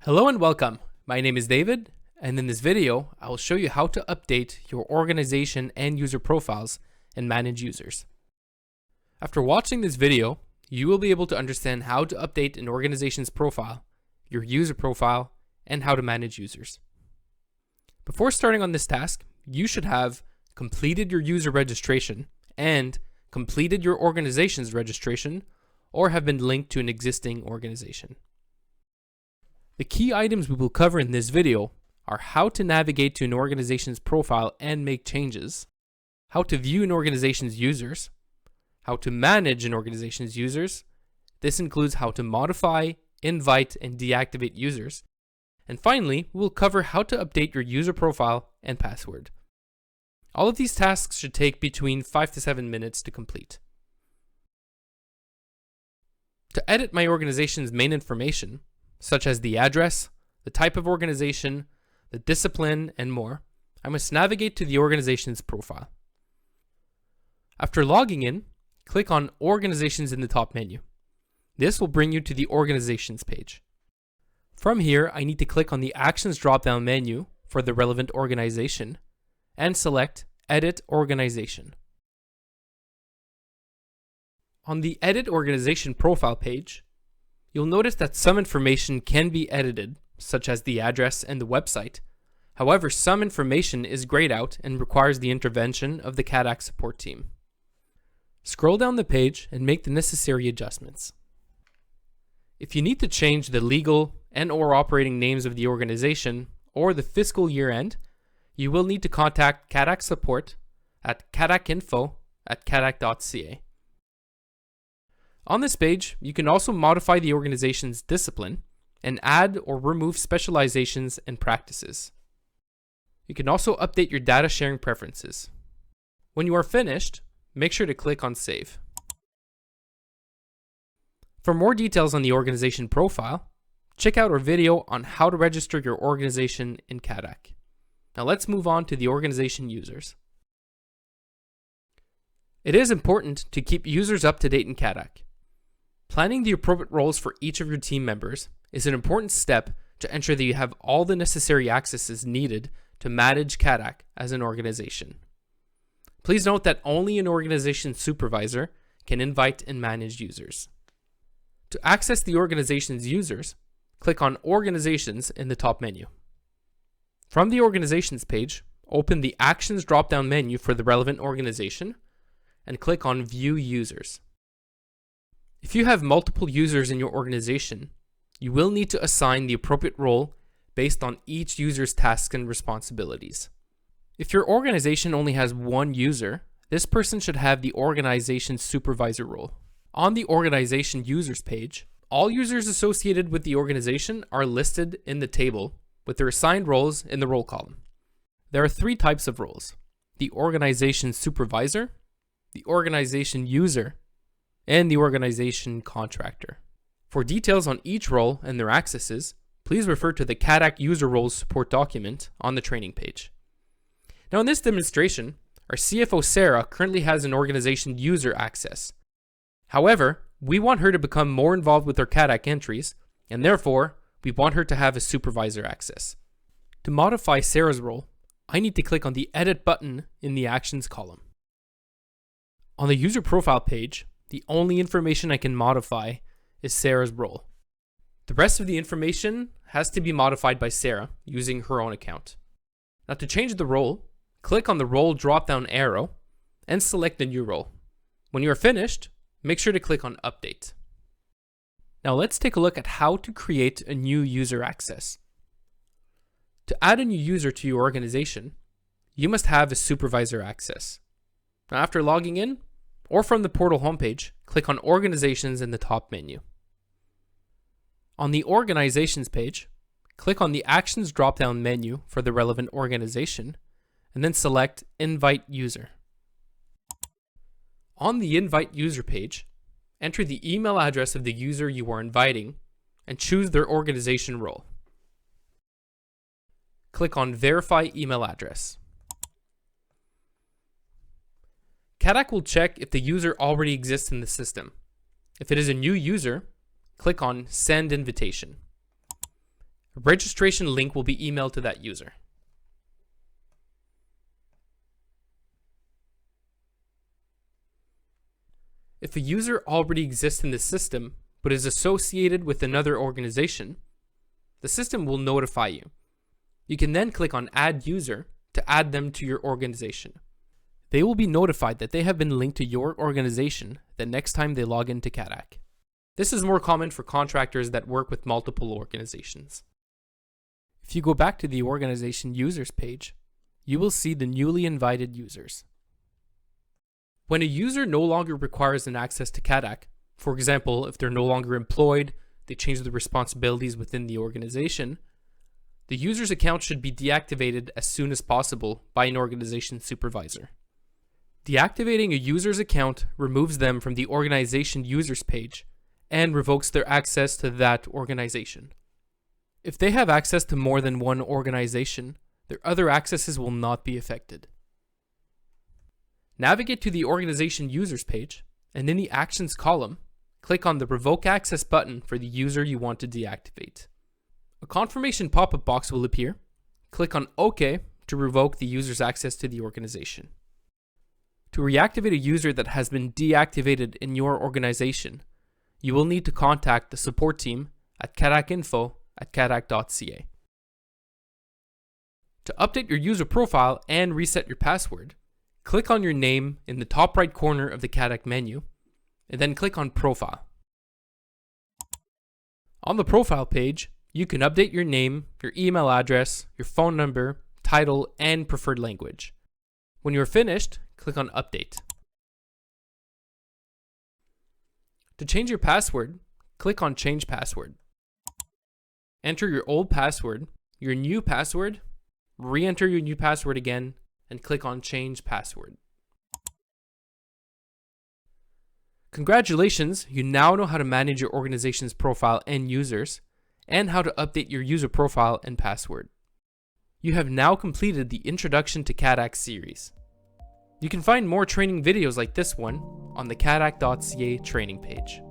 Hello and welcome. My name is David, and in this video, I will show you how to update your organization and user profiles and manage users. After watching this video, you will be able to understand how to update an organization's profile, your user profile, and how to manage users. Before starting on this task, you should have completed your user registration and completed your organization's registration, or have been linked to an existing organization. The key items we will cover in this video are how to navigate to an organization's profile and make changes, how to view an organization's users, how to manage an organization's users. This includes how to modify, invite, and deactivate users. And finally, we will cover how to update your user profile and password. All of these tasks should take between 5 to 7 minutes to complete. To edit my organization's main information, such as the address, the type of organization, the discipline, and more, I must navigate to the organization's profile. After logging in, click on Organizations in the top menu. This will bring you to the Organizations page. From here, I need to click on the Actions drop-down menu for the relevant organization and select Edit Organization. On the Edit Organization profile page, you'll notice that some information can be edited, such as the address and the website. However, some information is grayed out and requires the intervention of the CADAC support team. Scroll down the page and make the necessary adjustments. If you need to change the legal and/or operating names of the organization or the fiscal year end, you will need to contact CADAC support at cadacinfo@cadac.ca. On this page, you can also modify the organization's discipline and add or remove specializations and practices. You can also update your data sharing preferences. When you are finished, make sure to click on Save. For more details on the organization profile, check out our video on how to register your organization in CADAC. Now let's move on to the organization users. It is important to keep users up to date in CADAC. Planning the appropriate roles for each of your team members is an important step to ensure that you have all the necessary accesses needed to manage CADAC as an organization. Please note that only an organization supervisor can invite and manage users. To access the organization's users, click on Organizations in the top menu. From the Organizations page, open the Actions drop-down menu for the relevant organization and click on View Users. If you have multiple users in your organization, you will need to assign the appropriate role based on each user's tasks and responsibilities. If your organization only has one user, this person should have the organization supervisor role. On the Organization Users page, all users associated with the organization are listed in the table with their assigned roles in the role column. There are 3 types of roles: the organization supervisor, the organization user, and the organization contractor. For details on each role and their accesses, please refer to the CADAC user roles support document on the training page. Now in this demonstration, our CFO Sarah currently has an organization user access. However, we want her to become more involved with our CADAC entries, and therefore, we want her to have a supervisor access. To modify Sarah's role, I need to click on the Edit button in the Actions column. On the user profile page, the only information I can modify is Sarah's role. The rest of the information has to be modified by Sarah using her own account. Now to change the role, click on the role drop-down arrow and select the new role. When you are finished, make sure to click on Update. Now let's take a look at how to create a new user access. To add a new user to your organization, you must have a supervisor access. Now after logging in, or from the portal homepage, click on Organizations in the top menu. On the Organizations page, click on the Actions drop-down menu for the relevant organization, and then select Invite User. On the Invite User page, enter the email address of the user you are inviting and choose their organization role. Click on Verify Email Address. CADAC will check if the user already exists in the system. If it is a new user, click on Send Invitation. A registration link will be emailed to that user. If a user already exists in the system, but is associated with another organization, the system will notify you. You can then click on Add User to add them to your organization. They will be notified that they have been linked to your organization the next time they log into Kadak. This is more common for contractors that work with multiple organizations. If you go back to the Organization Users page, you will see the newly invited users. When a user no longer requires an access to Kadak, for example, if they're no longer employed, they change the responsibilities within the organization, the user's account should be deactivated as soon as possible by an organization supervisor. Deactivating a user's account removes them from the Organization Users page and revokes their access to that organization. If they have access to more than one organization, their other accesses will not be affected. Navigate to the Organization Users page, and in the Actions column, click on the Revoke Access button for the user you want to deactivate. A confirmation pop-up box will appear. Click on OK to revoke the user's access to the organization. To reactivate a user that has been deactivated in your organization, you will need to contact the support team at kadakinfo@kadak.ca. To update your user profile and reset your password, click on your name in the top right corner of the Kadak menu, and then click on Profile. On the Profile page, you can update your name, your email address, your phone number, title, and preferred language. When you're finished, click on Update. To change your password, click on Change Password. Enter your old password, your new password, re-enter your new password again, and click on Change Password. Congratulations, you now know how to manage your organization's profile and users, and how to update your user profile and password. You have now completed the Introduction to Kadak series. You can find more training videos like this one on the kadak.ca training page.